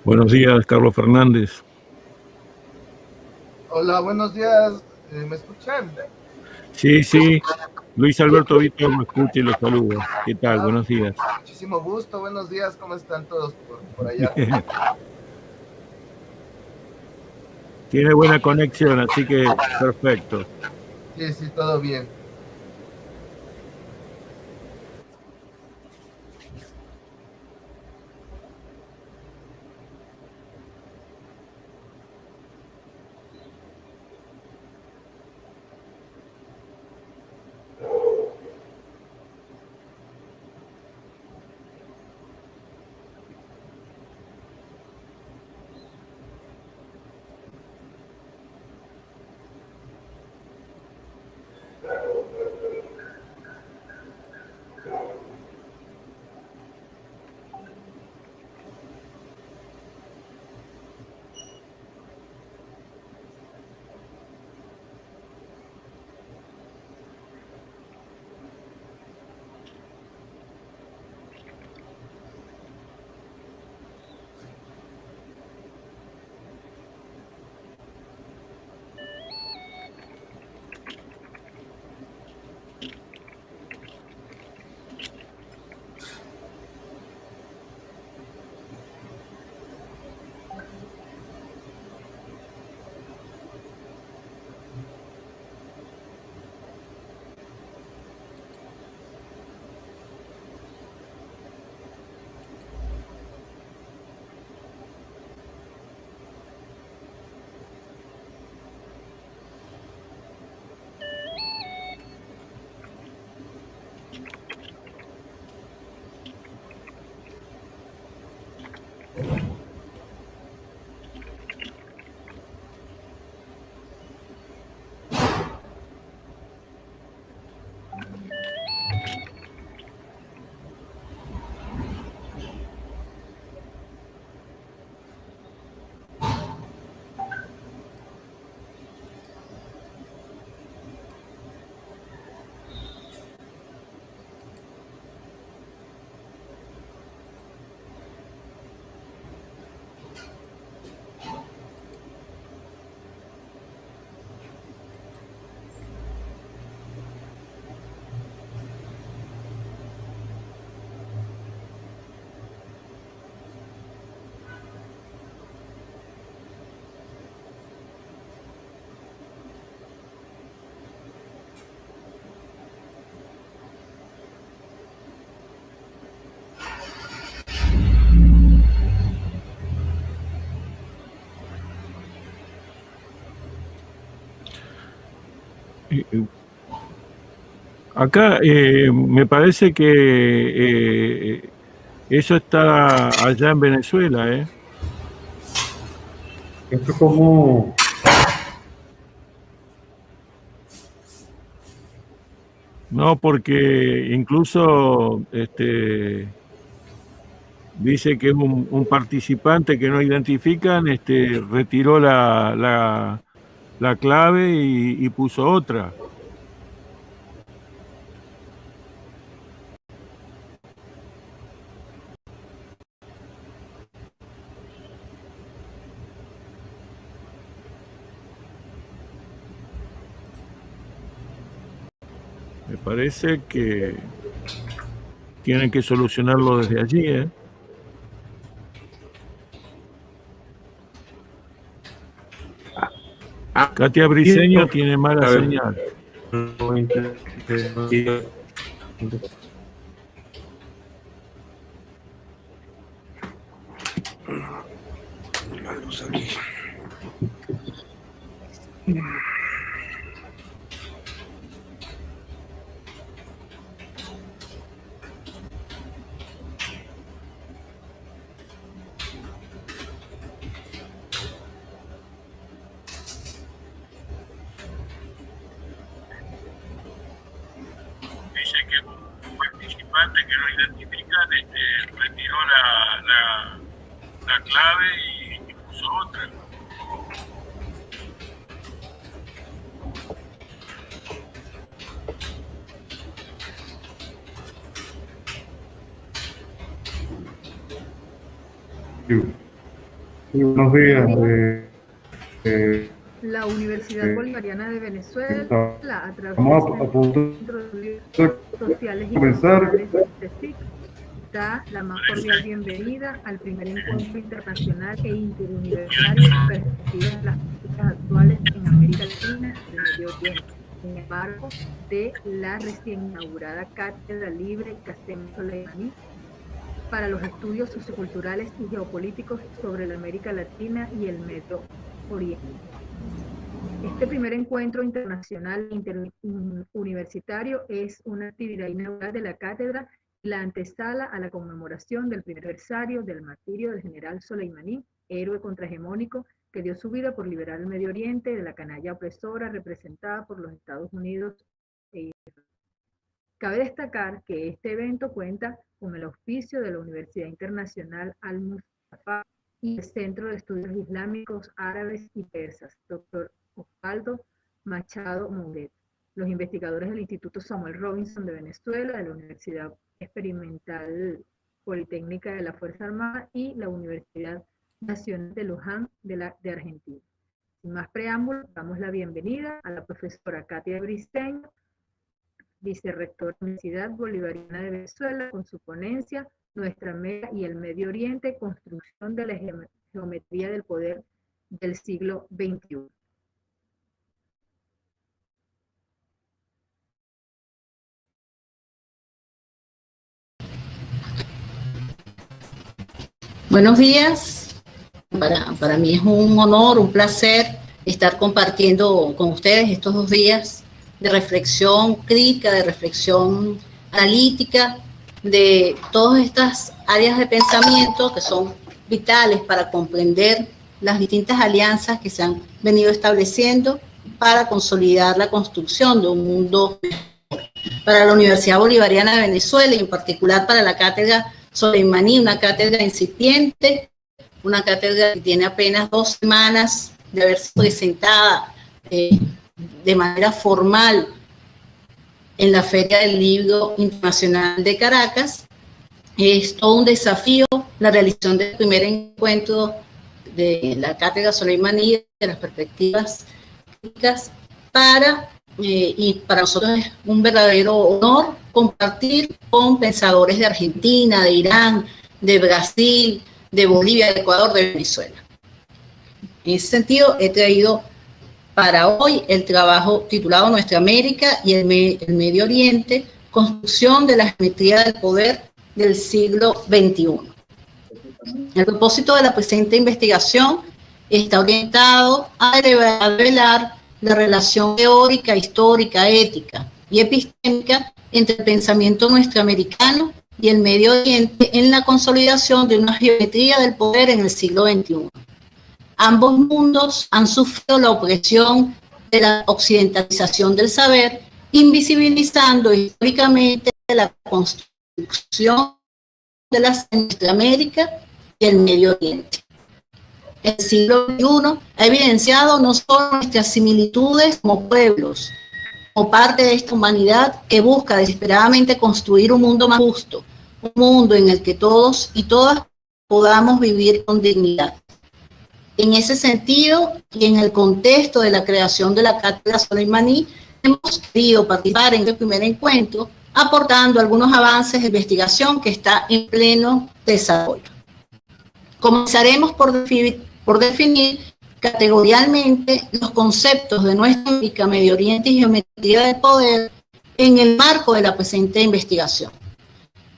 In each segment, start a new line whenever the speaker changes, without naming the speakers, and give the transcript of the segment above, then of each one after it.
Buenos días, Carlos Fernández.
Hola, buenos días. ¿Me escuchan?
Sí. Luis Alberto Víctor lo escucha y lo saluda. ¿Qué tal? Buenos días.
Muchísimo gusto. Buenos días. ¿Cómo están todos por allá?
Tiene buena conexión, así que perfecto.
Sí, todo bien.
Acá me parece que eso está allá en Venezuela, ¿eh?
Esto como...
No, porque incluso dice que un participante que no identifican retiró la clave y puso otra. Me parece que tienen que solucionarlo desde allí, ¿eh? Katia Briceño tiene mala señal. Dice que un participante que no identifican retiró la clave y puso otra.
Buenos días.
La Universidad Bolivariana de Venezuela, a través
de
sociales y
comenzar.
culturales de SIC, da la más cordial bienvenida al primer encuentro internacional e interuniversitario de perspectivas de las políticas actuales en América Latina y el Medio Oriente, en el marco de la recién inaugurada Cátedra Libre Qasem Soleimani para los estudios socioculturales y geopolíticos sobre la América Latina y el Medio Oriente. Este primer encuentro internacional interuniversitario es una actividad inaugural de la cátedra y la antesala a la conmemoración del primer aniversario del martirio del general Soleimani, héroe contrahegemónico que dio su vida por liberar el Medio Oriente de la canalla opresora representada por los Estados Unidos e Israel. Cabe destacar que este evento cuenta con el auspicio de la Universidad Internacional Al-Mustafa y el Centro de Estudios Islámicos Árabes y Persas, Dr. Osvaldo Machado Mouret, los investigadores del Instituto Samuel Robinson de Venezuela, de la Universidad Experimental Politécnica de la Fuerza Armada y la Universidad Nacional de Luján de Argentina. Sin más preámbulos, damos la bienvenida a la profesora Katia Briceño, vicerrectora de la Universidad Bolivariana de Venezuela, con su ponencia Nuestra América y el Medio Oriente, construcción de la geometría del poder del siglo XXI.
Buenos días. Para mí es un honor, un placer estar compartiendo con ustedes estos 2 días de reflexión crítica, de reflexión analítica, de todas estas áreas de pensamiento que son vitales para comprender las distintas alianzas que se han venido estableciendo para consolidar la construcción de un mundo mejor. Para la Universidad Bolivariana de Venezuela y en particular para la Cátedra Soleimani, una cátedra incipiente, una cátedra que tiene apenas 2 semanas de haber sido presentada de manera formal en la Feria del Libro Internacional de Caracas. Es todo un desafío la realización del primer encuentro de la Cátedra Soleimani, de las perspectivas críticas, y para nosotros es un verdadero honor compartir con pensadores de Argentina, de Irán, de Brasil, de Bolivia, de Ecuador, de Venezuela. En ese sentido, he traído para hoy el trabajo titulado Nuestra América y el Medio Oriente, construcción de la geometría del poder del siglo XXI. El propósito de la presente investigación está orientado a revelar la relación teórica, histórica, ética y epistémica entre el pensamiento nuestroamericano y el Medio Oriente en la consolidación de una geometría del poder en el siglo XXI. Ambos mundos han sufrido la opresión de la occidentalización del saber, invisibilizando históricamente la construcción de nuestra América y el Medio Oriente. El siglo XXI ha evidenciado no solo nuestras similitudes como pueblos, como parte de esta humanidad que busca desesperadamente construir un mundo más justo, un mundo en el que todos y todas podamos vivir con dignidad. En ese sentido, y en el contexto de la creación de la Cátedra Soleimani, hemos querido participar en el primer encuentro, aportando algunos avances de investigación que está en pleno desarrollo. Comenzaremos por definir categorialmente los conceptos de nuestra América, Medio Oriente y geometría del poder en el marco de la presente investigación.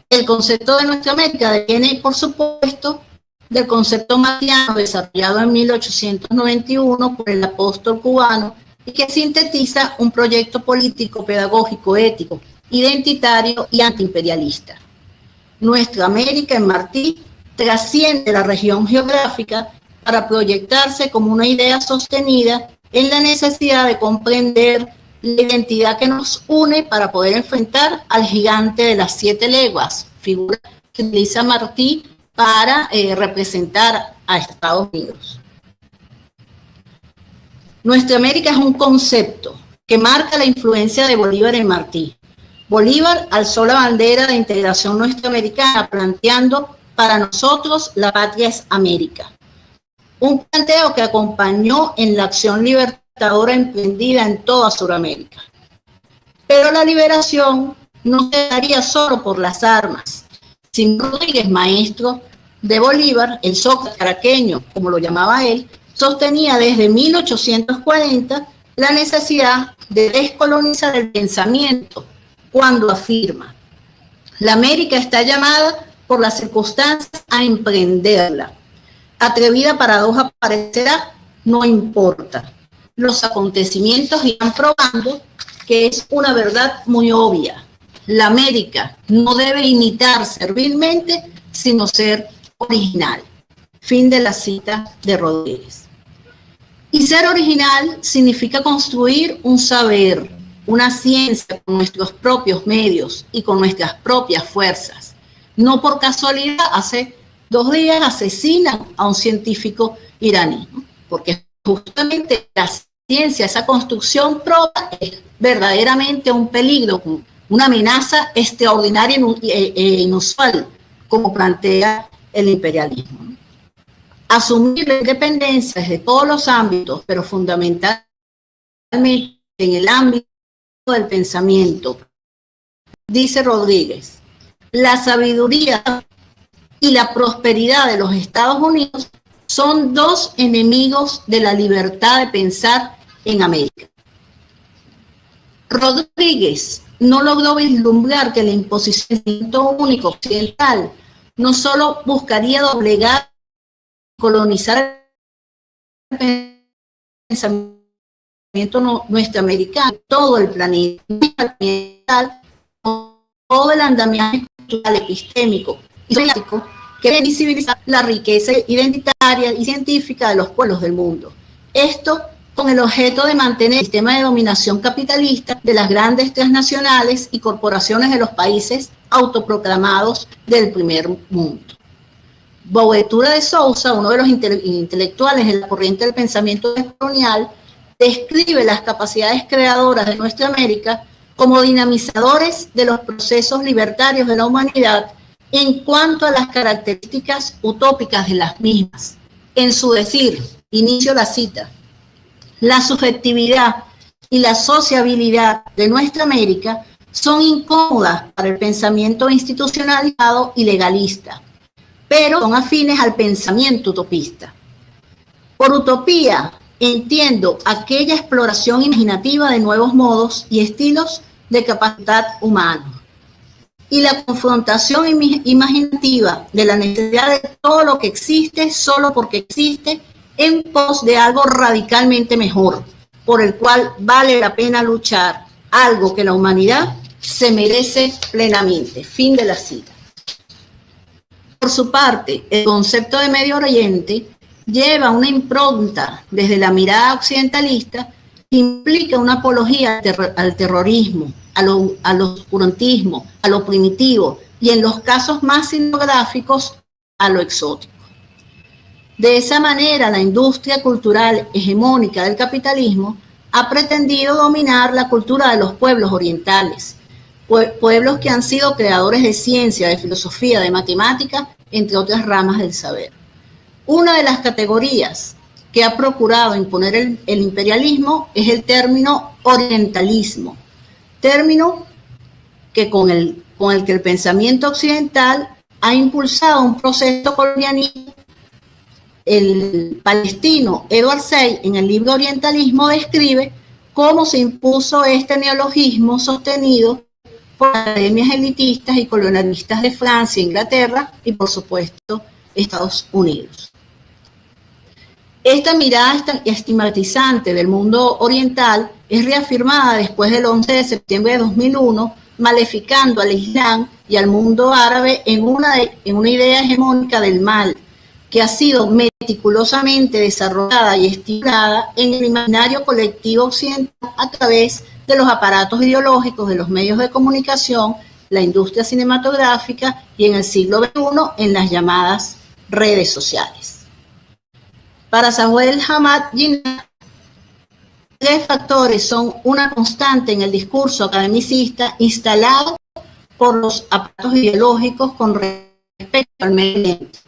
El concepto de nuestra América viene, por supuesto, del concepto martiano desarrollado en 1891 por el apóstol cubano y que sintetiza un proyecto político, pedagógico, ético, identitario y antiimperialista. Nuestra América en Martí trasciende la región geográfica para proyectarse como una idea sostenida en la necesidad de comprender la identidad que nos une para poder enfrentar al gigante de las 7 leguas, figura que utiliza Martí para representar a Estados Unidos. Nuestra América es un concepto que marca la influencia de Bolívar en Martí. Bolívar alzó la bandera de integración nuestroamericana, planteando: para nosotros la patria es América. Un planteo que acompañó en la acción libertadora emprendida en toda Sudamérica. Pero la liberación no se daría solo por las armas. Simón Rodríguez, maestro de Bolívar, el Sócrates caraqueño, como lo llamaba él, sostenía desde 1840 la necesidad de descolonizar el pensamiento, cuando afirma: la América está llamada por las circunstancias a emprenderla. Atrevida paradoja parecerá, no importa. Los acontecimientos irán probando que es una verdad muy obvia. La América no debe imitar servilmente, sino ser original. Fin de la cita de Rodríguez. Y ser original significa construir un saber, una ciencia con nuestros propios medios y con nuestras propias fuerzas. No por casualidad, hace 2 días asesinan a un científico iraní, porque justamente la ciencia, esa construcción propia, es verdaderamente un peligro, una amenaza extraordinaria e inusual, como plantea el imperialismo. Asumir la independencia desde todos los ámbitos, pero fundamentalmente en el ámbito del pensamiento. Dice Rodríguez: la sabiduría y la prosperidad de los Estados Unidos son 2 enemigos de la libertad de pensar en América. Rodríguez no logró vislumbrar que la imposición único occidental no solo buscaría doblegar, colonizar el pensamiento nuestroamericano, todo el planeta, todo el andamiaje cultural, epistémico y político que visibiliza la riqueza identitaria y científica de los pueblos del mundo. Esto con el objeto de mantener el sistema de dominación capitalista de las grandes transnacionales y corporaciones de los países autoproclamados del primer mundo. Boaventura de Sousa, uno de los intelectuales en la corriente del pensamiento colonial, describe las capacidades creadoras de nuestra América como dinamizadores de los procesos libertarios de la humanidad en cuanto a las características utópicas de las mismas. En su decir, inicio la cita: la subjetividad y la sociabilidad de nuestra América son incómodas para el pensamiento institucionalizado y legalista, pero son afines al pensamiento utopista. Por utopía entiendo aquella exploración imaginativa de nuevos modos y estilos de capacidad humana, y la confrontación imaginativa de la necesidad de todo lo que existe solo porque existe, en pos de algo radicalmente mejor, por el cual vale la pena luchar, algo que la humanidad se merece plenamente. Fin de la cita. Por su parte, el concepto de Medio Oriente lleva una impronta desde la mirada occidentalista que implica una apología al terrorismo, al oscurantismo, a lo primitivo y, en los casos más cinematográficos, a lo exótico. De esa manera, la industria cultural hegemónica del capitalismo ha pretendido dominar la cultura de los pueblos orientales, pueblos que han sido creadores de ciencia, de filosofía, de matemática, entre otras ramas del saber. Una de las categorías que ha procurado imponer el imperialismo es el término orientalismo, término que con el que el pensamiento occidental ha impulsado un proceso colonialista. El palestino Edward Said, en el libro Orientalismo, describe cómo se impuso este neologismo sostenido por academias elitistas y colonialistas de Francia, Inglaterra y, por supuesto, Estados Unidos. Esta mirada estigmatizante del mundo oriental es reafirmada después del 11 de septiembre de 2001, maleficando al Islam y al mundo árabe en una idea hegemónica del mal, que ha sido meticulosamente desarrollada y estimulada en el imaginario colectivo occidental a través de los aparatos ideológicos de los medios de comunicación, la industria cinematográfica y en el siglo XXI en las llamadas redes sociales. Para Sahel Hamad Jinnah, tres factores son una constante en el discurso academicista instalado por los aparatos ideológicos con respecto al medio ambiente.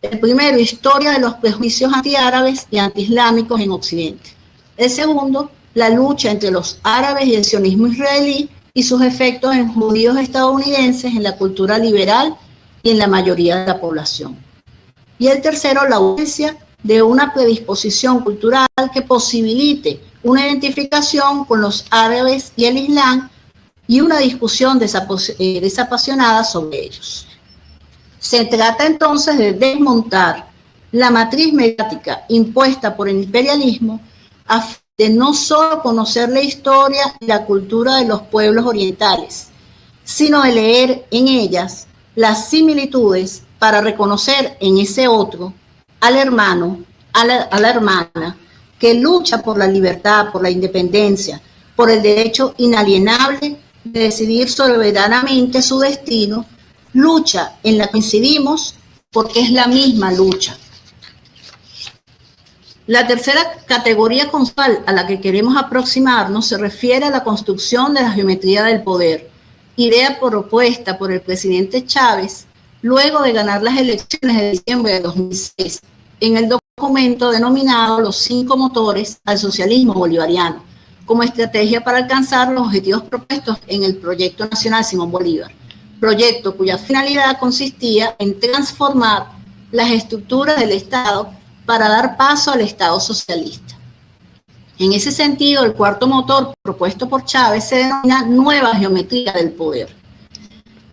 El primero, historia de los prejuicios antiárabes y antiislámicos en Occidente. El segundo, la lucha entre los árabes y el sionismo israelí y sus efectos en judíos estadounidenses, en la cultura liberal y en la mayoría de la población. Y el tercero, la ausencia de una predisposición cultural que posibilite una identificación con los árabes y el Islam y una discusión desapasionada sobre ellos. Se trata entonces de desmontar la matriz mediática impuesta por el imperialismo a fin de no solo conocer la historia y la cultura de los pueblos orientales, sino de leer en ellas las similitudes para reconocer en ese otro al hermano, a la hermana, que lucha por la libertad, por la independencia, por el derecho inalienable de decidir soberanamente su destino, lucha en la que coincidimos porque es la misma lucha. La tercera categoría conceptual a la que queremos aproximarnos se refiere a la construcción de la geometría del poder, idea propuesta por el presidente Chávez luego de ganar las elecciones de diciembre de 2006, en el documento denominado Los 5 motores al socialismo bolivariano, como estrategia para alcanzar los objetivos propuestos en el Proyecto Nacional Simón Bolívar, proyecto cuya finalidad consistía en transformar las estructuras del Estado para dar paso al Estado socialista. En ese sentido, el cuarto motor propuesto por Chávez se denomina nueva geometría del poder.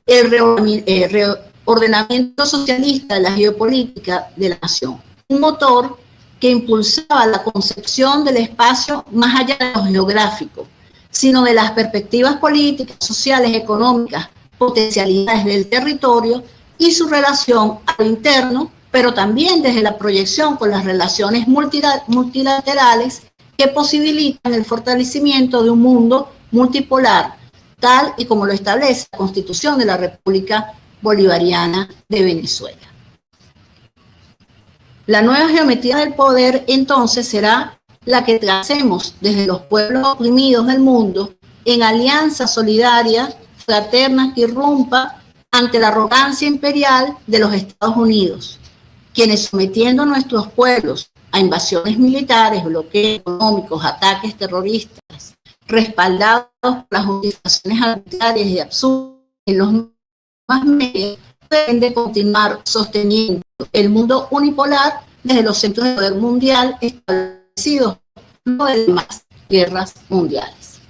El reordenamiento socialista de la geopolítica de la nación, un motor que impulsaba la concepción del espacio más allá de lo geográfico, sino de las perspectivas políticas, sociales, económicas, potencialidades del territorio y su relación a lo interno, pero también desde la proyección con las relaciones multilaterales que posibilitan el fortalecimiento de un mundo multipolar, tal y como lo establece la Constitución de la República Bolivariana de Venezuela. La nueva geometría del poder, entonces, será la que tracemos desde los pueblos oprimidos del mundo en alianza solidaria, fraterna que irrumpa ante la arrogancia imperial de los Estados Unidos, quienes sometiendo a nuestros pueblos a invasiones militares, bloqueos económicos, ataques terroristas, respaldados por las justificaciones arbitrarias y absurdas en los más medios, deben de continuar sosteniendo el mundo unipolar desde los centros de poder mundial establecidos luego de demás guerras mundiales.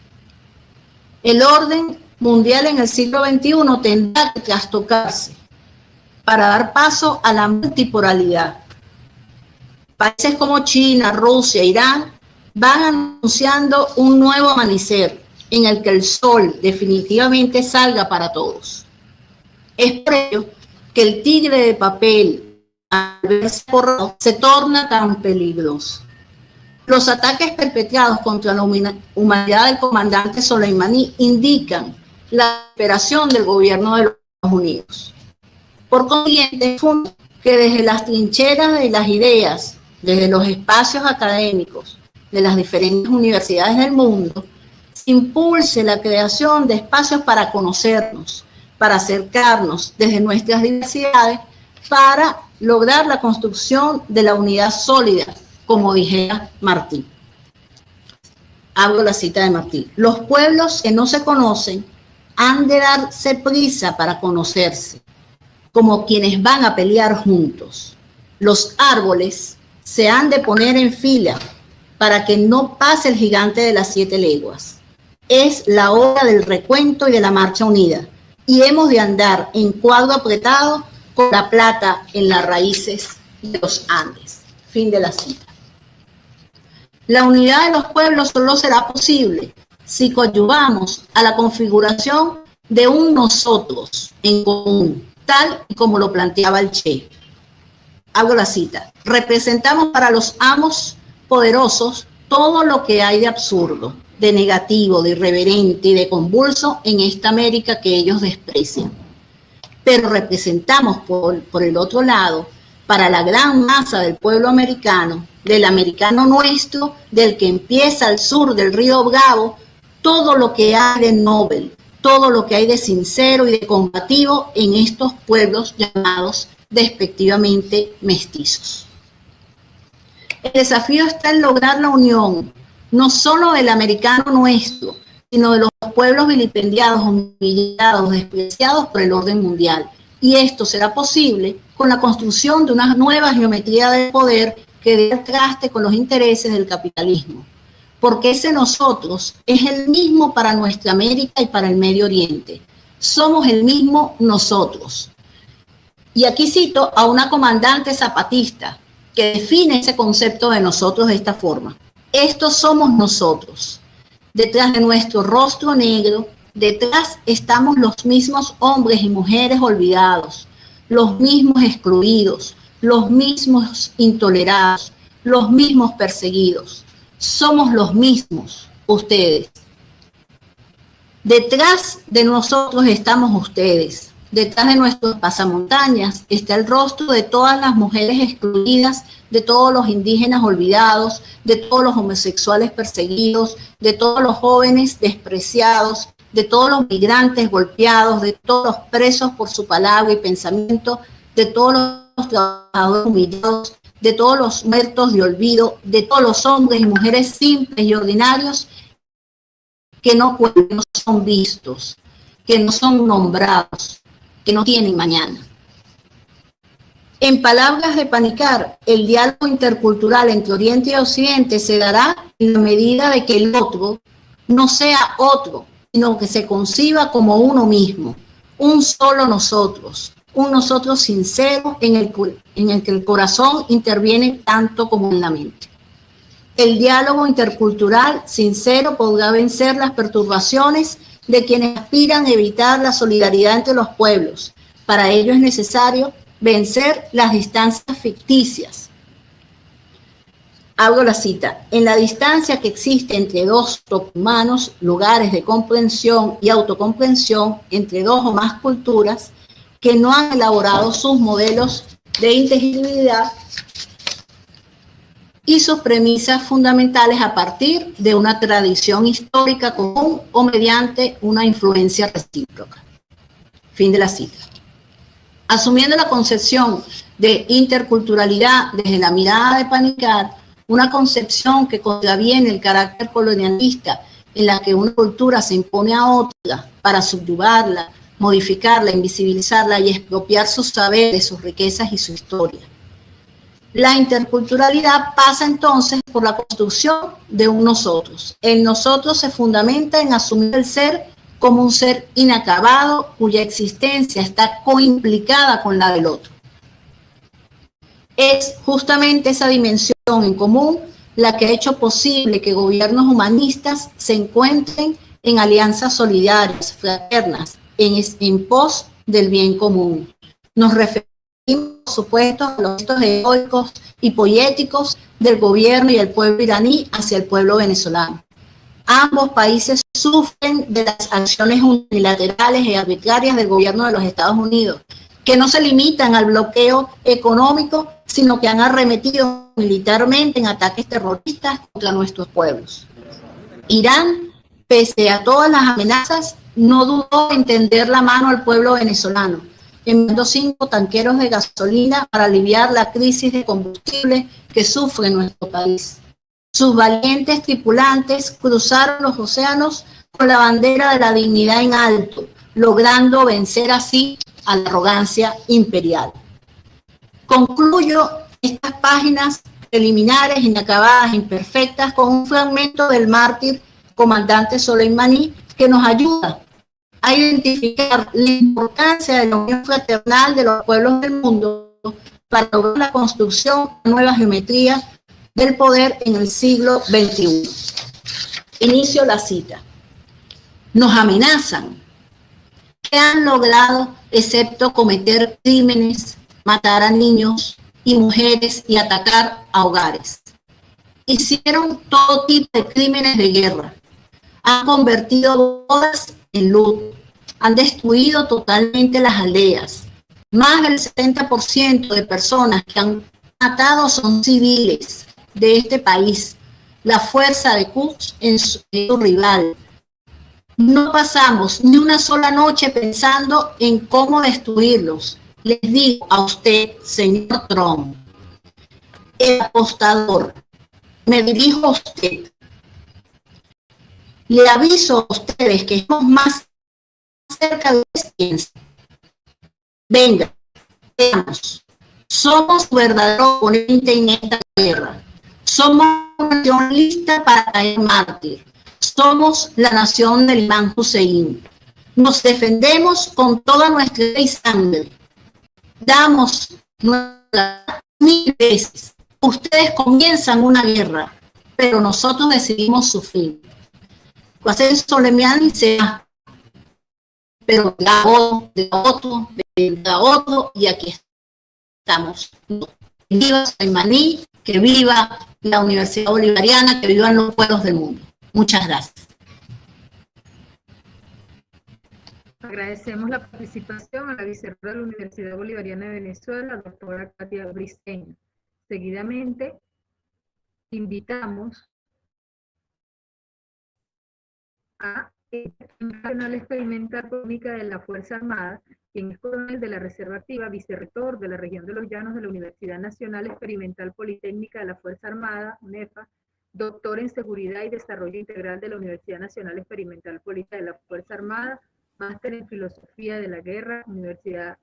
El orden mundial en el siglo XXI tendrá que trastocarse para dar paso a la multipolaridad. Países como China, Rusia, Irán van anunciando un nuevo amanecer en el que el sol definitivamente salga para todos. Es por ello que el tigre de papel, al verse forrado, se torna tan peligroso. Los ataques perpetrados contra la humanidad del comandante Soleimani indican la operación del gobierno de los Estados Unidos. Por consiguiente, que desde las trincheras de las ideas, desde los espacios académicos de las diferentes universidades del mundo, se impulse la creación de espacios para conocernos, para acercarnos desde nuestras diversidades, para lograr la construcción de la unidad sólida como dijera Martí. Abro la cita de Martí. Los pueblos que no se conocen han de darse prisa para conocerse, como quienes van a pelear juntos. Los árboles se han de poner en fila para que no pase el gigante de las 7 leguas. Es la hora del recuento y de la marcha unida, y hemos de andar en cuadro apretado con la plata en las raíces de los Andes. Fin de la cita. La unidad de los pueblos solo será posible si coadyuvamos a la configuración de un nosotros en común, tal y como lo planteaba el Che. Hago la cita. Representamos para los amos poderosos todo lo que hay de absurdo, de negativo, de irreverente y de convulso en esta América que ellos desprecian. Pero representamos por el otro lado, para la gran masa del pueblo americano, del americano nuestro, del que empieza al sur del río Bravo, todo lo que hay de noble, todo lo que hay de sincero y de combativo en estos pueblos llamados despectivamente mestizos. El desafío está en lograr la unión, no solo del americano nuestro, sino de los pueblos vilipendiados, humillados, despreciados por el orden mundial. Y esto será posible con la construcción de una nueva geometría del poder que dé al traste con los intereses del capitalismo. Porque ese nosotros es el mismo para nuestra América y para el Medio Oriente. Somos el mismo nosotros. Y aquí cito a una comandante zapatista que define ese concepto de nosotros de esta forma. Estos somos nosotros. Detrás de nuestro rostro negro, detrás estamos los mismos hombres y mujeres olvidados, los mismos excluidos, los mismos intolerados, los mismos perseguidos. Somos los mismos, ustedes. Detrás de nosotros estamos ustedes. Detrás de nuestros pasamontañas está el rostro de todas las mujeres excluidas, de todos los indígenas olvidados, de todos los homosexuales perseguidos, de todos los jóvenes despreciados, de todos los migrantes golpeados, de todos los presos por su palabra y pensamiento, de todos los trabajadores humillados, de todos los muertos de olvido, de todos los hombres y mujeres simples y ordinarios que no son vistos, que no son nombrados, que no tienen mañana. En palabras de Panikkar, el diálogo intercultural entre Oriente y Occidente se dará en la medida de que el otro no sea otro, sino que se conciba como uno mismo, un solo nosotros, un nosotros sincero en el que el corazón interviene tanto como en la mente. El diálogo intercultural sincero podrá vencer las perturbaciones de quienes aspiran a evitar la solidaridad entre los pueblos. Para ello es necesario vencer las distancias ficticias. Abro la cita. En la distancia que existe entre dos humanos, lugares de comprensión y autocomprensión, entre dos o más culturas que no han elaborado sus modelos de inteligibilidad y sus premisas fundamentales a partir de una tradición histórica común o mediante una influencia recíproca. Fin de la cita. Asumiendo la concepción de interculturalidad desde la mirada de Panikkar, una concepción que contraviene el carácter colonialista en la que una cultura se impone a otra para subyugarla, modificarla, invisibilizarla y expropiar sus saberes, sus riquezas y su historia. La interculturalidad pasa entonces por la construcción de un nosotros. El nosotros se fundamenta en asumir el ser como un ser inacabado cuya existencia está coimplicada con la del otro. Es justamente esa dimensión en común la que ha hecho posible que gobiernos humanistas se encuentren en alianzas solidarias, fraternas, en pos del bien común. Nos referimos, por supuesto, a los gestos heroicos y poéticos del gobierno y el pueblo iraní hacia el pueblo venezolano. Ambos países sufren de las acciones unilaterales y arbitrarias del gobierno de los Estados Unidos, que no se limitan al bloqueo económico, sino que han arremetido militarmente en ataques terroristas contra nuestros pueblos. Irán, pese a todas las amenazas, no dudó en tender la mano al pueblo venezolano, enviando 5 tanqueros de gasolina para aliviar la crisis de combustible que sufre nuestro país. Sus valientes tripulantes cruzaron los océanos con la bandera de la dignidad en alto, logrando vencer así a la arrogancia imperial. Concluyo estas páginas preliminares, inacabadas, imperfectas, con un fragmento del mártir comandante Soleimani que nos ayuda a identificar la importancia de la unión fraternal de los pueblos del mundo para lograr la construcción de nuevas geometrías del poder en el siglo XXI. Inicio la cita. Nos amenazan. ¿Qué han logrado excepto cometer crímenes, matar a niños y mujeres y atacar a hogares? Hicieron todo tipo de crímenes de guerra. Han convertido bodas en luto. Han destruido totalmente las aldeas. Más del 70% de personas que han matado son civiles de este país. La fuerza de Quds es su rival. No pasamos ni una sola noche pensando en cómo destruirlos. Les digo a usted, señor Trump, el apostador, me dirijo a usted. Le aviso a ustedes que estamos más cerca de ustedes. Venga, veamos. Somos verdadero oponente en esta guerra. Somos una nación lista para caer mártir. Somos la nación del Imán Hussein. Nos defendemos con toda nuestra vida y sangre. Damos nuestra 1000 veces. Ustedes comienzan una guerra, pero nosotros decidimos su fin. Qasem Soleimani se va, pero de otro, y aquí estamos. Que viva Soleimani, que viva la Universidad Bolivariana, que vivan los pueblos del mundo. Muchas gracias.
Agradecemos la participación a la vicerrectora de la Universidad Bolivariana de Venezuela, doctora Katia Briceño. Seguidamente, invitamos a el Nacional Experimental Cómica de la Fuerza Armada, quien es coronel de la Reserva Activa, vicerrector de la región de los Llanos de la Universidad Nacional Experimental Politécnica de la Fuerza Armada, UNEFA, doctor en Seguridad y Desarrollo Integral de la Universidad Nacional Experimental Politécnica de la Fuerza Armada, máster en Filosofía de la Guerra, Universidad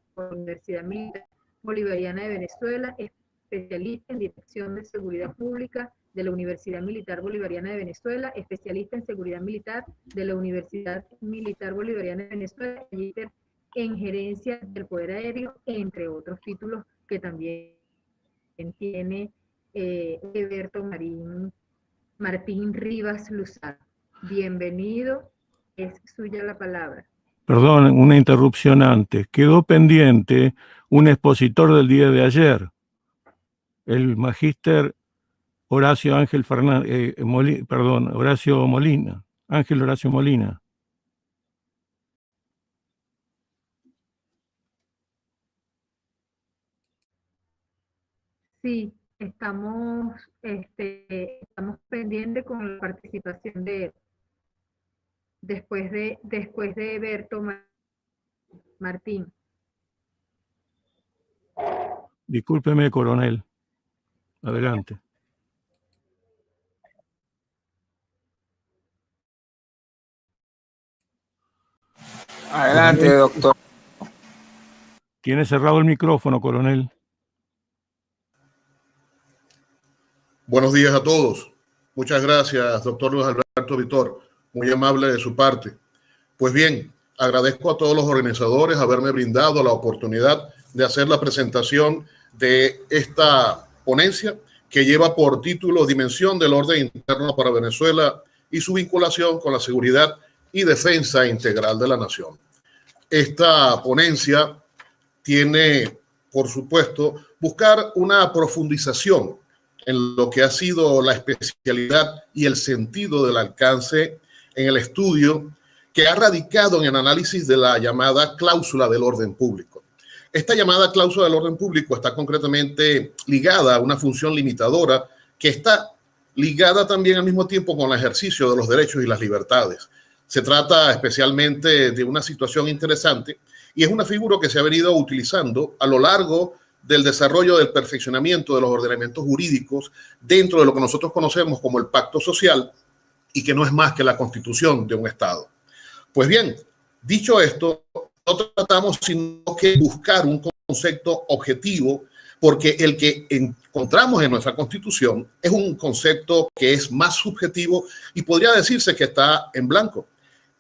Militar Bolivariana de Venezuela, especialista en Dirección de Seguridad Pública de la Universidad Militar Bolivariana de Venezuela, especialista en Seguridad Militar de la Universidad Militar Bolivariana de Venezuela, en Gerencia del Poder Aéreo, entre otros títulos que también tiene Eberto Martín Rivas Luzar. Bienvenido, es suya la palabra.
Perdón, una interrupción antes. Quedó pendiente un expositor del día de ayer, el magíster Horacio Ángel Horacio Molina, Ángel Horacio Molina.
Sí, estamos pendientes con la participación de él. Después de Eberto Martín.
Discúlpeme, coronel. Adelante.
Adelante, doctor.
Tiene cerrado el micrófono, coronel.
Buenos días a todos. Muchas gracias, doctor Luis Alberto Vitor. Muy amable de su parte. Pues bien, agradezco a todos los organizadores haberme brindado la oportunidad de hacer la presentación de esta ponencia que lleva por título Dimensión del Orden Interno para Venezuela y su vinculación con la seguridad y defensa integral de la nación. Esta ponencia tiene, por supuesto, buscar una profundización en lo que ha sido la especialidad y el sentido del alcance en el estudio que ha radicado en el análisis de la llamada cláusula del orden público. Esta llamada cláusula del orden público está concretamente ligada a una función limitadora que está ligada también al mismo tiempo con el ejercicio de los derechos y las libertades. Se trata especialmente de una situación interesante y es una figura que se ha venido utilizando a lo largo del desarrollo del perfeccionamiento de los ordenamientos jurídicos dentro de lo que nosotros conocemos como el pacto social y que no es más que la constitución de un Estado. Pues bien, dicho esto, no tratamos sino que buscar un concepto objetivo, porque el que encontramos en nuestra Constitución es un concepto que es más subjetivo y podría decirse que está en blanco.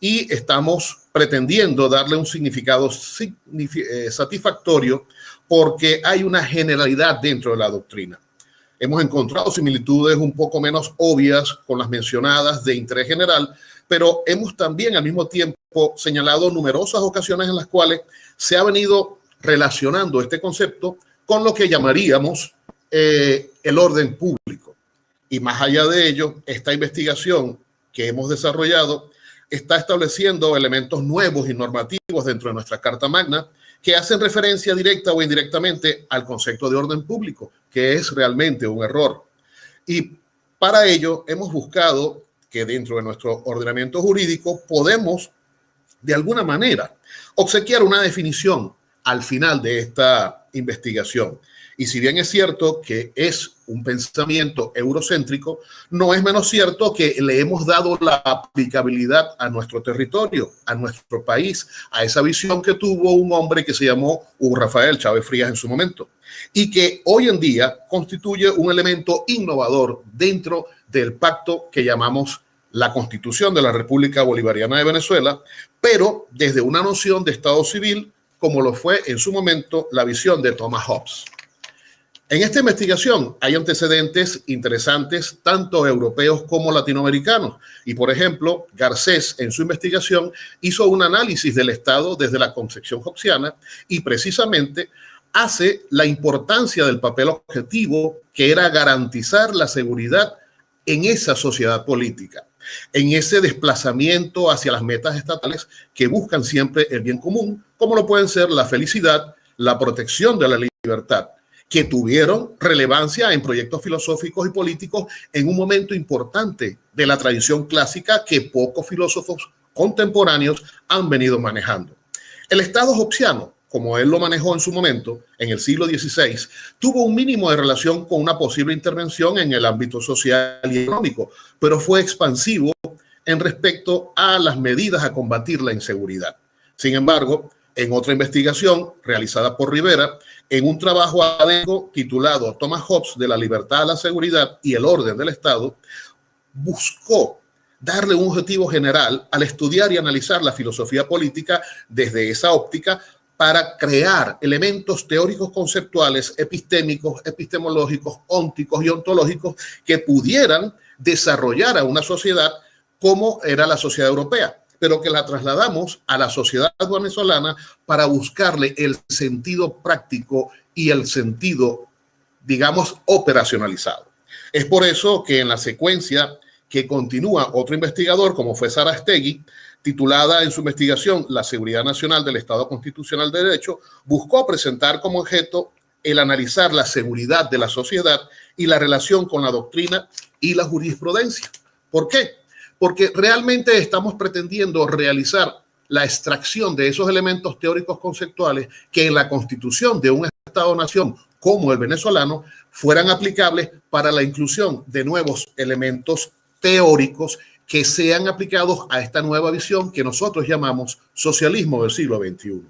Y estamos pretendiendo darle un significado satisfactorio porque hay una generalidad dentro de la doctrina. Hemos encontrado similitudes un poco menos obvias con las mencionadas de interés general, pero hemos también al mismo tiempo señalado numerosas ocasiones en las cuales se ha venido relacionando este concepto con lo que llamaríamos el orden público. Y más allá de ello, esta investigación que hemos desarrollado está estableciendo elementos nuevos y normativos dentro de nuestra Carta Magna que hacen referencia directa o indirectamente al concepto de orden público, que es realmente un error. Y para ello hemos buscado que dentro de nuestro ordenamiento jurídico podemos, de alguna manera, obsequiar una definición al final de esta investigación. Y si bien es cierto que es un pensamiento eurocéntrico, no es menos cierto que le hemos dado la aplicabilidad a nuestro territorio, a nuestro país, a esa visión que tuvo un hombre que se llamó Hugo Rafael Chávez Frías en su momento, y que hoy en día constituye un elemento innovador dentro del pacto que llamamos la Constitución de la República Bolivariana de Venezuela, pero desde una noción de Estado civil, como lo fue en su momento la visión de Thomas Hobbes. En esta investigación hay antecedentes interesantes, tanto europeos como latinoamericanos. Y, por ejemplo, Garcés, en su investigación, hizo un análisis del Estado desde la concepción hobbesiana y precisamente hace la importancia del papel objetivo, que era garantizar la seguridad en esa sociedad política, en ese desplazamiento hacia las metas estatales que buscan siempre el bien común, como lo pueden ser la felicidad, la protección de la libertad, que tuvieron relevancia en proyectos filosóficos y políticos en un momento importante de la tradición clásica que pocos filósofos contemporáneos han venido manejando. El Estado hobbesiano, como él lo manejó en su momento, en el siglo XVI, tuvo un mínimo de relación con una posible intervención en el ámbito social y económico, pero fue expansivo en respecto a las medidas a combatir la inseguridad. Sin embargo, en otra investigación realizada por Rivera, en un trabajo académico titulado Thomas Hobbes de la libertad a la seguridad y el orden del Estado, buscó darle un objetivo general al estudiar y analizar la filosofía política desde esa óptica para crear elementos teóricos conceptuales, epistémicos, epistemológicos, ónticos y ontológicos que pudieran desarrollar a una sociedad como era la sociedad europea, pero que la trasladamos a la sociedad venezolana para buscarle el sentido práctico y el sentido, digamos, operacionalizado. Es por eso que en la secuencia que continúa otro investigador, como fue Sarastegui, titulada en su investigación La seguridad nacional del Estado constitucional de derecho, buscó presentar como objeto el analizar la seguridad de la sociedad y la relación con la doctrina y la jurisprudencia. ¿Por qué? Porque realmente estamos pretendiendo realizar la extracción de esos elementos teóricos conceptuales que en la constitución de un Estado-nación como el venezolano fueran aplicables para la inclusión de nuevos elementos teóricos que sean aplicados a esta nueva visión que nosotros llamamos socialismo del siglo XXI.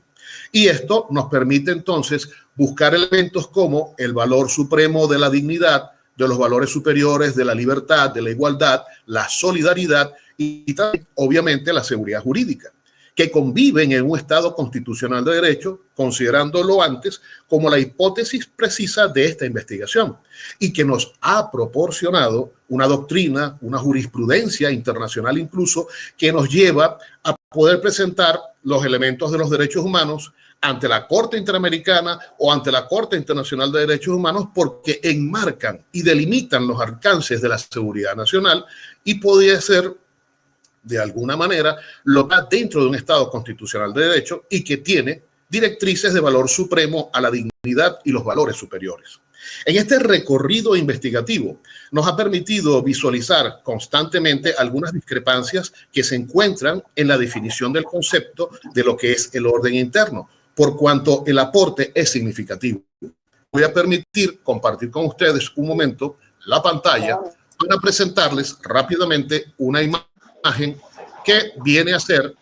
Y esto nos permite entonces buscar elementos como el valor supremo de la dignidad, de los valores superiores de la libertad, de la igualdad, la solidaridad y también, obviamente, la seguridad jurídica, que conviven en un Estado constitucional de derecho, considerándolo antes como la hipótesis precisa de esta investigación y que nos ha proporcionado una doctrina, una jurisprudencia internacional incluso, que nos lleva a poder presentar los elementos de los derechos humanos ante la Corte Interamericana o ante la Corte Internacional de Derechos Humanos, porque enmarcan y delimitan los alcances de la seguridad nacional y podría ser, de alguna manera, local dentro de un Estado constitucional de derecho y que tiene directrices de valor supremo a la dignidad y los valores superiores. En este recorrido investigativo nos ha permitido visualizar constantemente algunas discrepancias que se encuentran en la definición del concepto de lo que es el orden interno, por cuanto el aporte es significativo. Voy a permitir compartir con ustedes un momento la pantalla para presentarles rápidamente una imagen que viene a ser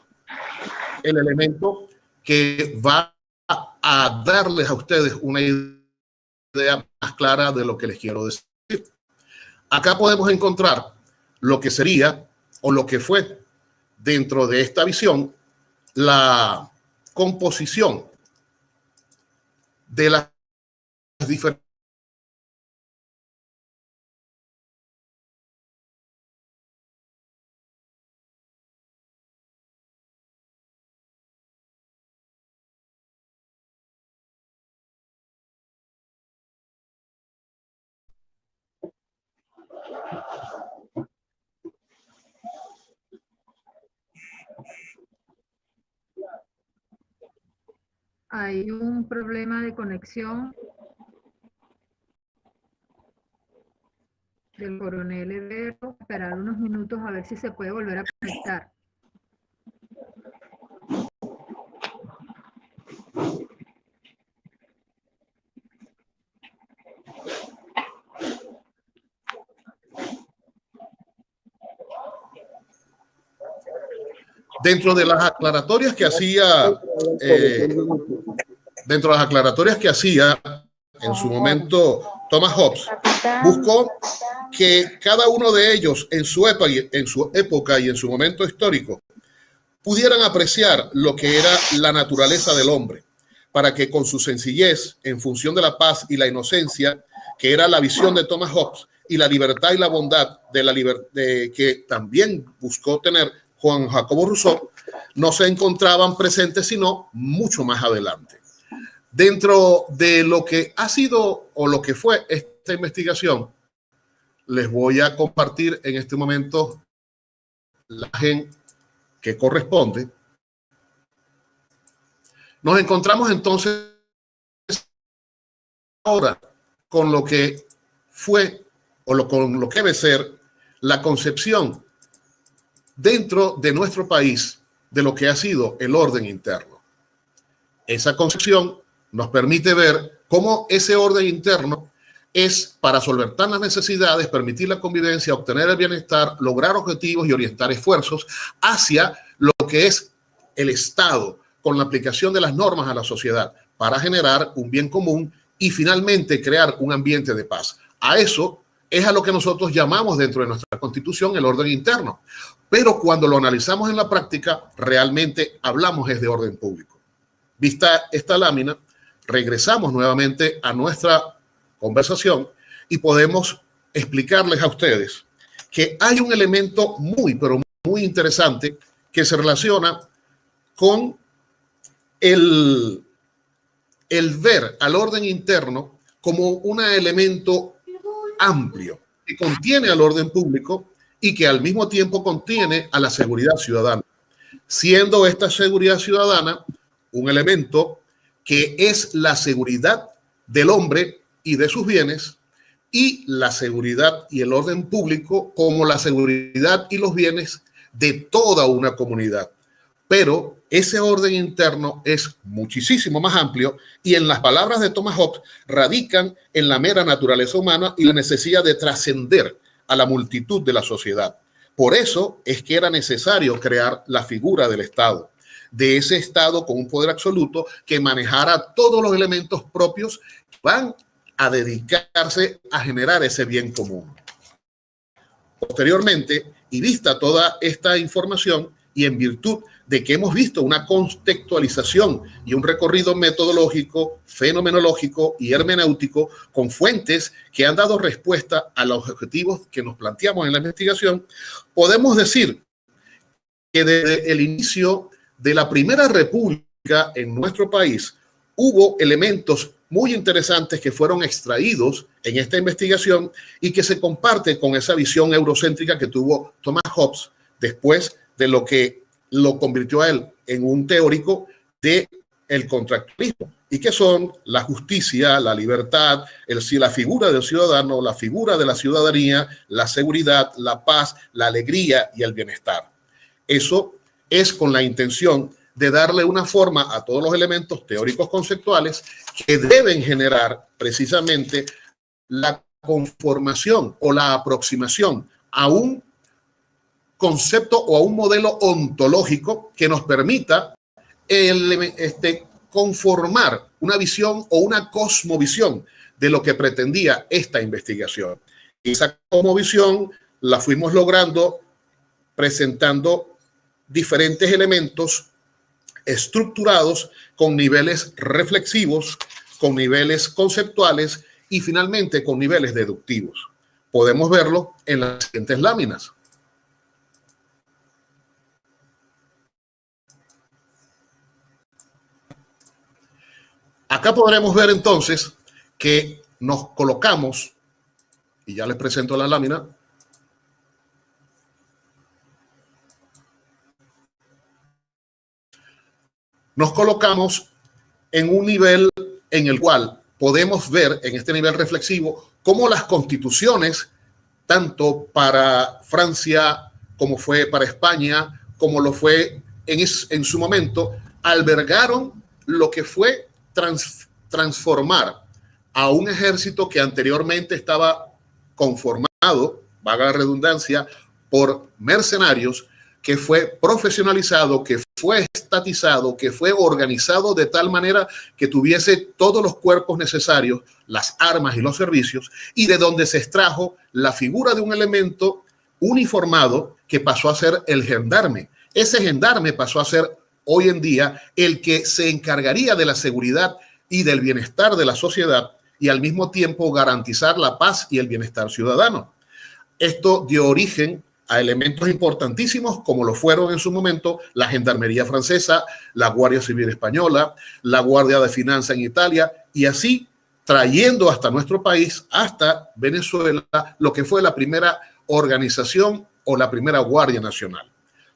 el elemento que va a darles a ustedes una idea más clara de lo que les quiero decir. Acá podemos encontrar lo que sería o lo que fue dentro de esta visión la composición de las diferentes
Hay un problema de conexión del coronel Herrero. Esperar unos minutos a ver si se puede volver a conectar.
dentro de las aclaratorias que hacía en su momento Thomas Hobbes, buscó que cada uno de ellos en su época y en su momento histórico pudieran apreciar lo que era la naturaleza del hombre, para que con su sencillez, en función de la paz y la inocencia, que era la visión de Thomas Hobbes, y la libertad y la bondad que también buscó tener Juan Jacobo Rousseau, no se encontraban presentes sino mucho más adelante. Dentro de lo que ha sido o lo que fue esta investigación, les voy a compartir en este momento la imagen que corresponde. Nos encontramos entonces ahora con lo que fue con lo que debe ser la concepción dentro de nuestro país de lo que ha sido el orden interno. Esa concepción nos permite ver cómo ese orden interno es para solventar las necesidades, permitir la convivencia, obtener el bienestar, lograr objetivos y orientar esfuerzos hacia lo que es el Estado con la aplicación de las normas a la sociedad para generar un bien común y finalmente crear un ambiente de paz. A eso es a lo que nosotros llamamos dentro de nuestra Constitución el orden interno. Pero cuando lo analizamos en la práctica, realmente hablamos es de orden público. Vista esta lámina, regresamos nuevamente a nuestra conversación y podemos explicarles a ustedes que hay un elemento pero muy interesante que se relaciona con el ver al orden interno como un elemento amplio que contiene al orden público y que al mismo tiempo contiene a la seguridad ciudadana, siendo esta seguridad ciudadana un elemento que es la seguridad del hombre y de sus bienes, y la seguridad y el orden público como la seguridad y los bienes de toda una comunidad. Pero ese orden interno es muchísimo más amplio y, en las palabras de Thomas Hobbes, radican en la mera naturaleza humana y la necesidad de trascender a la multitud de la sociedad. Por eso es que era necesario crear la figura del Estado, de ese Estado con un poder absoluto que manejara todos los elementos propios que van a dedicarse a generar ese bien común. Posteriormente, y vista toda esta información, y en virtud de que hemos visto una contextualización y un recorrido metodológico, fenomenológico y hermenéutico con fuentes que han dado respuesta a los objetivos que nos planteamos en la investigación, podemos decir que desde el inicio de la Primera República en nuestro país hubo elementos muy interesantes que fueron extraídos en esta investigación y que se comparte con esa visión eurocéntrica que tuvo Thomas Hobbes después de lo que lo convirtió a él en un teórico del contractualismo. y que son la justicia, la libertad, la figura del ciudadano, la figura de la ciudadanía, la seguridad, la paz, la alegría y el bienestar. Eso es con la intención de darle una forma a todos los elementos teóricos conceptuales que deben generar precisamente la conformación o la aproximación a un concepto o a un modelo ontológico que nos permita conformar una visión o una cosmovisión de lo que pretendía esta investigación. Y esa cosmovisión la fuimos logrando presentando diferentes elementos estructurados con niveles reflexivos, con niveles conceptuales y finalmente con niveles deductivos. Podemos verlo en las siguientes láminas. Acá podremos ver entonces que nos colocamos, y ya les presento la lámina, nos colocamos en un nivel en el cual podemos ver, en este nivel reflexivo, cómo las constituciones, tanto para Francia como fue para España, como lo fue en su momento, albergaron lo que fue transformar a un ejército que anteriormente estaba conformado, valga la redundancia, por mercenarios, que fue profesionalizado, que fue estatizado, que fue organizado de tal manera que tuviese todos los cuerpos necesarios, las armas y los servicios, y de donde se extrajo la figura de un elemento uniformado que pasó a ser el gendarme. Ese gendarme pasó a ser hoy en día el que se encargaría de la seguridad y del bienestar de la sociedad y al mismo tiempo garantizar la paz y el bienestar ciudadano. Esto dio origen a elementos importantísimos como lo fueron en su momento la Gendarmería francesa, la Guardia Civil española, la Guardia de Finanza en Italia, y así trayendo hasta nuestro país, hasta Venezuela, lo que fue la primera organización o la primera Guardia Nacional.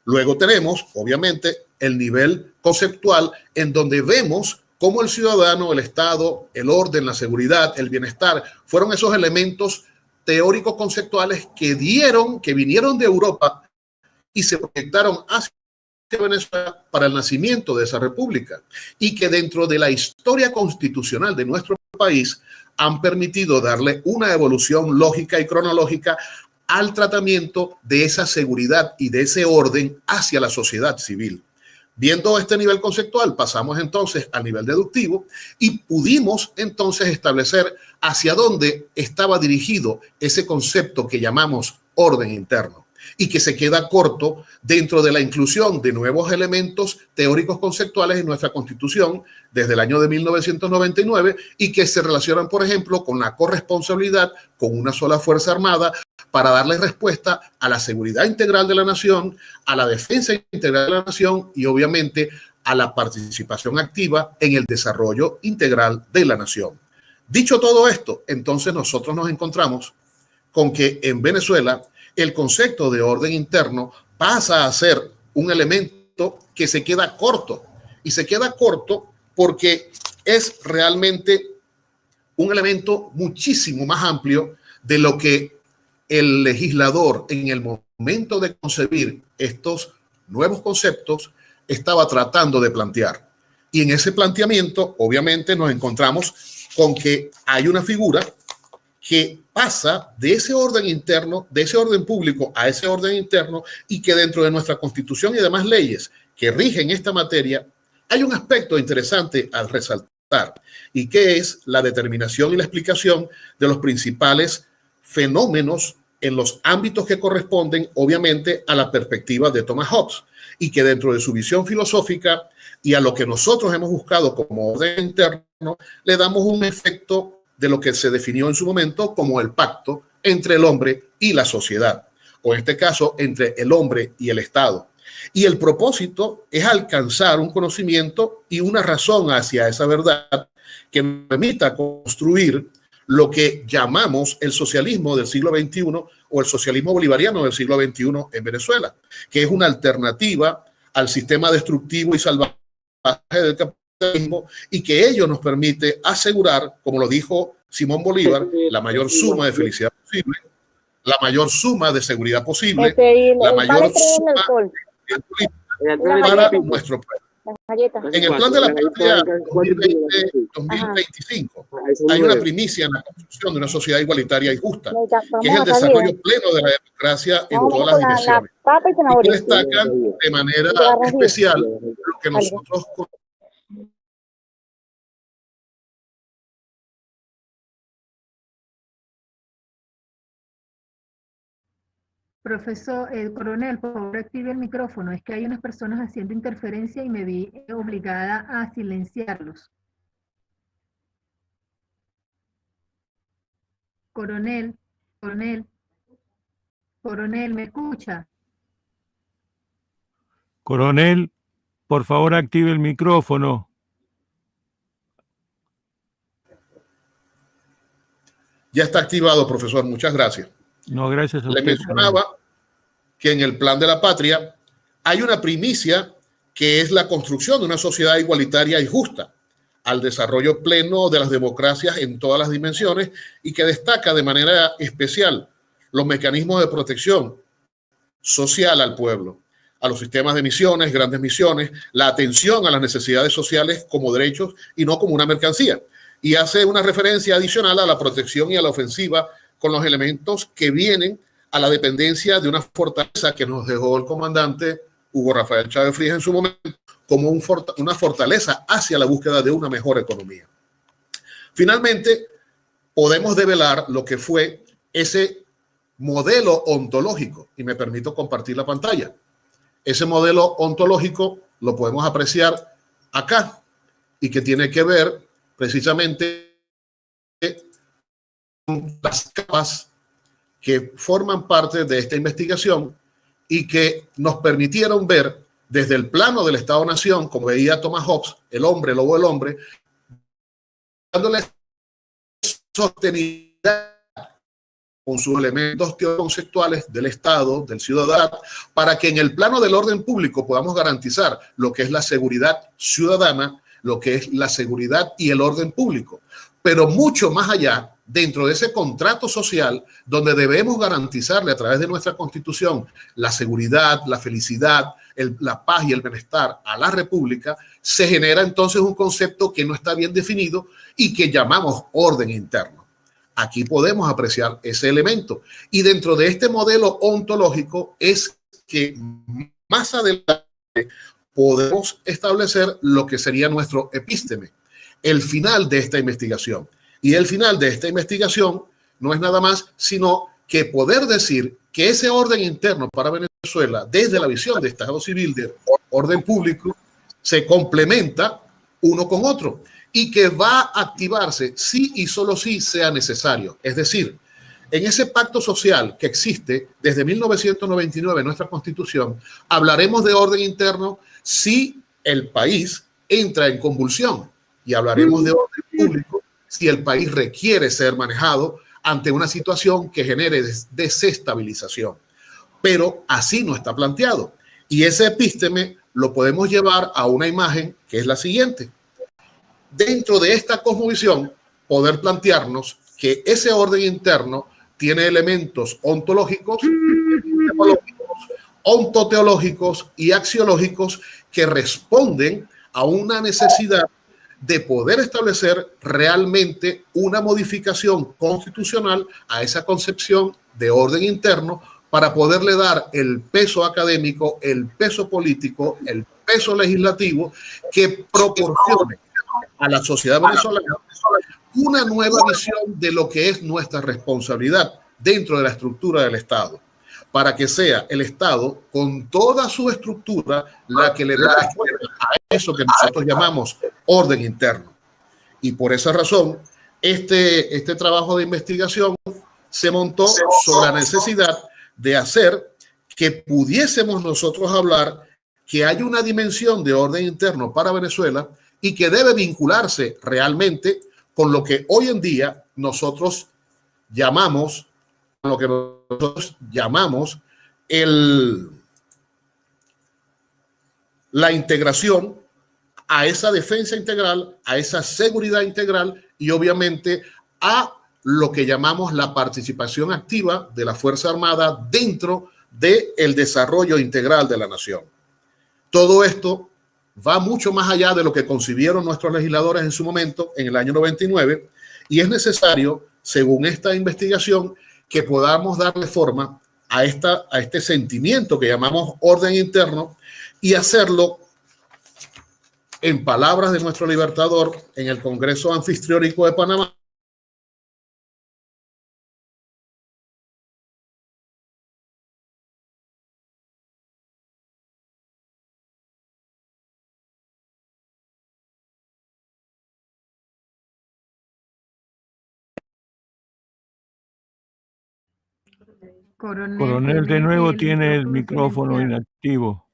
Luego tenemos, obviamente, el nivel conceptual en donde vemos cómo el ciudadano, el Estado, el orden, la seguridad, el bienestar, fueron esos elementos teóricos conceptuales que vinieron de Europa y se proyectaron hacia Venezuela para el nacimiento de esa república, y que dentro de la historia constitucional de nuestro país han permitido darle una evolución lógica y cronológica al tratamiento de esa seguridad y de ese orden hacia la sociedad civil. Viendo este nivel conceptual, pasamos entonces al nivel deductivo y pudimos entonces establecer hacia dónde estaba dirigido ese concepto que llamamos orden interno y que se queda corto dentro de la inclusión de nuevos elementos teóricos conceptuales en nuestra Constitución desde el año de 1999 y que se relacionan, por ejemplo, con la corresponsabilidad con una sola Fuerza Armada para darle respuesta a la seguridad integral de la nación, a la defensa integral de la nación y obviamente a la participación activa en el desarrollo integral de la nación. Dicho todo esto, entonces nosotros nos encontramos con que en Venezuela el concepto de orden interno pasa a ser un elemento que se queda corto, y se queda corto porque es realmente un elemento muchísimo más amplio de lo que el legislador en el momento de concebir estos nuevos conceptos estaba tratando de plantear. Y en ese planteamiento, obviamente, nos encontramos con que hay una figura que pasa de ese orden interno, de ese orden público a ese orden interno, y que dentro de nuestra Constitución y demás leyes que rigen esta materia, hay un aspecto interesante al resaltar, y que es la determinación y la explicación de los principales fenómenos en los ámbitos que corresponden, obviamente, a la perspectiva de Thomas Hobbes, y que dentro de su visión filosófica y a lo que nosotros hemos buscado como orden interno, le damos un efecto de lo que se definió en su momento como el pacto entre el hombre y la sociedad, o en este caso, entre el hombre y el Estado. Y el propósito es alcanzar un conocimiento y una razón hacia esa verdad que nos permita construir lo que llamamos el socialismo del siglo XXI o el socialismo bolivariano del siglo XXI en Venezuela, que es una alternativa al sistema destructivo y salvaje del y que ello nos permite asegurar, como lo dijo Simón Bolívar, la mayor suma de felicidad posible, la mayor suma de seguridad posible, la mayor suma para nuestro pueblo. En el plan de la patria 2020-2025 hay una primicia en la construcción de una sociedad igualitaria y justa, que es el desarrollo pleno de la democracia en todas las dimensiones. Y que destacan de manera especial lo que nosotros
Profesor, coronel, por favor active el micrófono. Es que hay unas personas haciendo interferencia y me vi obligada a silenciarlos. Coronel, ¿me escucha?
Coronel, por favor active el micrófono.
ya está activado, profesor. Muchas gracias.
No, gracias a usted.
Le mencionaba que en el plan de la patria hay una primicia que es la construcción de una sociedad igualitaria y justa, al desarrollo pleno de las democracias en todas las dimensiones y que destaca de manera especial los mecanismos de protección social al pueblo, a los sistemas de misiones, grandes misiones, la atención a las necesidades sociales como derechos y no como una mercancía. Y hace una referencia adicional a la protección y a la ofensiva con los elementos que vienen a la dependencia de una fortaleza que nos dejó el comandante Hugo Rafael Chávez Frías en su momento, como una fortaleza hacia la búsqueda de una mejor economía. Finalmente, podemos develar lo que fue ese modelo ontológico, y me permito compartir la pantalla. Ese modelo ontológico lo podemos apreciar acá, y que tiene que ver precisamente con las capas que forman parte de esta investigación y que nos permitieron ver desde el plano del Estado-Nación, como veía Thomas Hobbes, el hombre, lobo del hombre, dándole sostenibilidad con sus elementos conceptuales del Estado, del ciudadano, para que en el plano del orden público podamos garantizar lo que es la seguridad ciudadana, lo que es la seguridad y el orden público. Pero mucho más allá, dentro de ese contrato social, donde debemos garantizarle a través de nuestra Constitución la seguridad, la felicidad, la paz y el bienestar a la República, se genera entonces un concepto que no está bien definido y que llamamos orden interno. Aquí podemos apreciar ese elemento. Y dentro de este modelo ontológico es que más adelante podemos establecer lo que sería nuestro epísteme, el final de esta investigación. Y el final de esta investigación no es nada más sino que poder decir que ese orden interno para Venezuela, desde la visión de Estado civil, de orden público, se complementa uno con otro y que va a activarse si y solo si sea necesario. Es decir, en ese pacto social que existe desde 1999 en nuestra Constitución, hablaremos de orden interno si el país entra en convulsión y hablaremos de orden público si el país requiere ser manejado ante una situación que genere desestabilización. Pero así no está planteado. Y ese epísteme lo podemos llevar a una imagen que es la siguiente. Dentro de esta cosmovisión, poder plantearnos que ese orden interno tiene elementos ontológicos, ontoteológicos y axiológicos que responden a una necesidad de poder establecer realmente una modificación constitucional a esa concepción de orden interno para poderle dar el peso académico, el peso político, el peso legislativo que proporcione a la sociedad venezolana una nueva visión de lo que es nuestra responsabilidad dentro de la estructura del Estado, para que sea el Estado con toda su estructura la que le dé respuesta a eso que nosotros llamamos orden interno. Y por esa razón, este trabajo de investigación se montó sobre la necesidad de hacer que pudiésemos nosotros hablar que hay una dimensión de orden interno para Venezuela y que debe vincularse realmente con lo que hoy en día nosotros llamamos, la integración a esa defensa integral, a esa seguridad integral y obviamente a lo que llamamos la participación activa de la Fuerza Armada dentro del desarrollo integral de la nación. Todo esto va mucho más allá de lo que concibieron nuestros legisladores en su momento, en el año 99, y es necesario, según esta investigación, que podamos darle forma a este sentimiento que llamamos orden interno y hacerlo en palabras de nuestro libertador en el Congreso Anfitriónico de Panamá.
Coronel, de nuevo tiene el micrófono inactivo.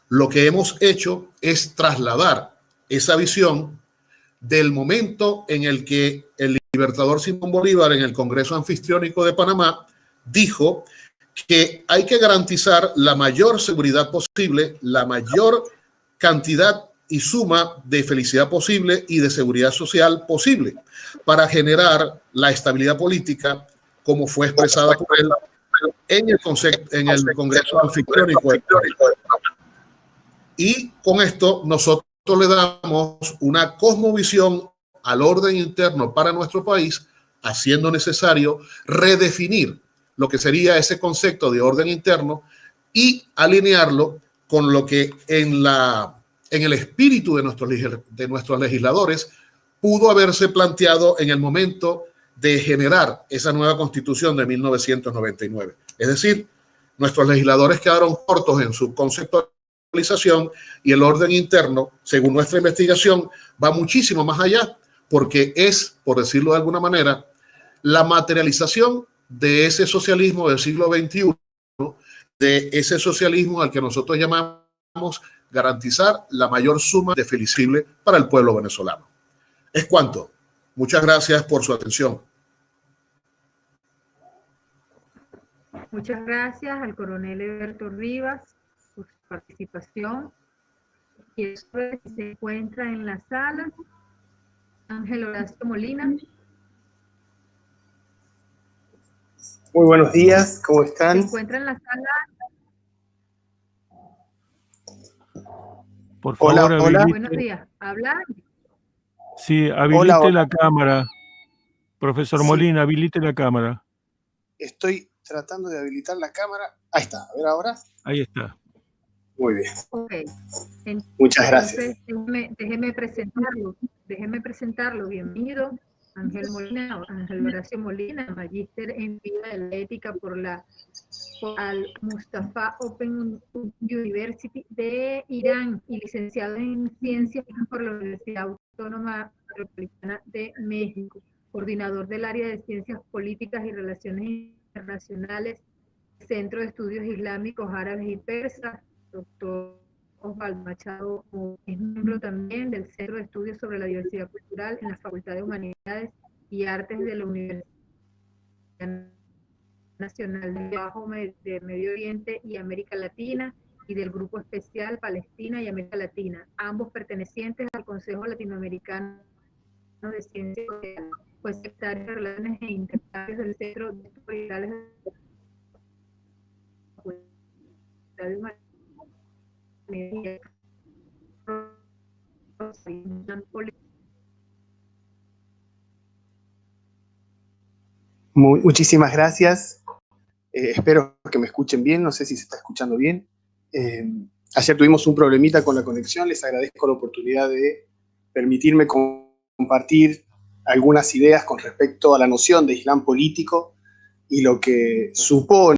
Lo que hemos hecho es trasladar esa visión del momento en el que el libertador Simón Bolívar en el Congreso Anfitriónico de Panamá dijo que hay que garantizar la mayor seguridad posible, la mayor cantidad y suma de felicidad posible y de seguridad social posible para generar la estabilidad política como fue expresada por él en el Congreso Anfitriónico. Y con esto nosotros le damos una cosmovisión al orden interno para nuestro país, haciendo necesario redefinir lo que sería ese concepto de orden interno y alinearlo con lo que en el espíritu de nuestros legisladores pudo haberse planteado en el momento de generar esa nueva constitución de 1999. Es decir, nuestros legisladores quedaron cortos en su conceptualización y el orden interno, según nuestra investigación, va muchísimo más allá, porque es, por decirlo de alguna manera, la materialización de ese socialismo del siglo XXI, de ese socialismo al que nosotros llamamos garantizar la mayor suma de felicidad para el pueblo venezolano. Es cuanto. Muchas gracias por su atención.
Muchas gracias al coronel Eberto Rivas por su participación. Y después se encuentra en la sala Ángel Horacio Molina.
Muy buenos días, ¿cómo están?
Se encuentra en la sala.
Por favor,
hola, hola.
Buenos días. ¿Habla?
Sí, habilite la cámara. Profesor Molina, habilite la cámara.
Estoy tratando de habilitar la cámara. Ahí está, a ver ahora.
Ahí está.
Muy bien.
Ok.
Muchas gracias.
Déjeme presentarlo. Bienvenido, Ángel Molina, Ángel Horacio Molina, magíster en vida de la ética por Al Mustafa Open University de Irán y licenciado en ciencias por la Universidad Autónoma Metropolitana de México, coordinador del área de ciencias políticas y relaciones internacionales, Centro de Estudios Islámicos, Árabes y Persas, doctor Osvaldo Machado, es miembro también del Centro de Estudios sobre la Diversidad Cultural en la Facultad de Humanidades y Artes de la Universidad Nacional de Trabajo de Medio Oriente y América Latina y del Grupo Especial Palestina y América Latina, ambos pertenecientes al Consejo Latinoamericano de Ciencias Sociales, fue secretario de Relaciones e Intercambios del Centro de Estudios Culturales de la Facultad de Humanidades.
Muchísimas gracias. Espero que me escuchen bien, no sé si se está escuchando bien. Ayer tuvimos un problemita con la conexión, les agradezco la oportunidad de permitirme compartir algunas ideas con respecto a la noción de Islam político y lo que supone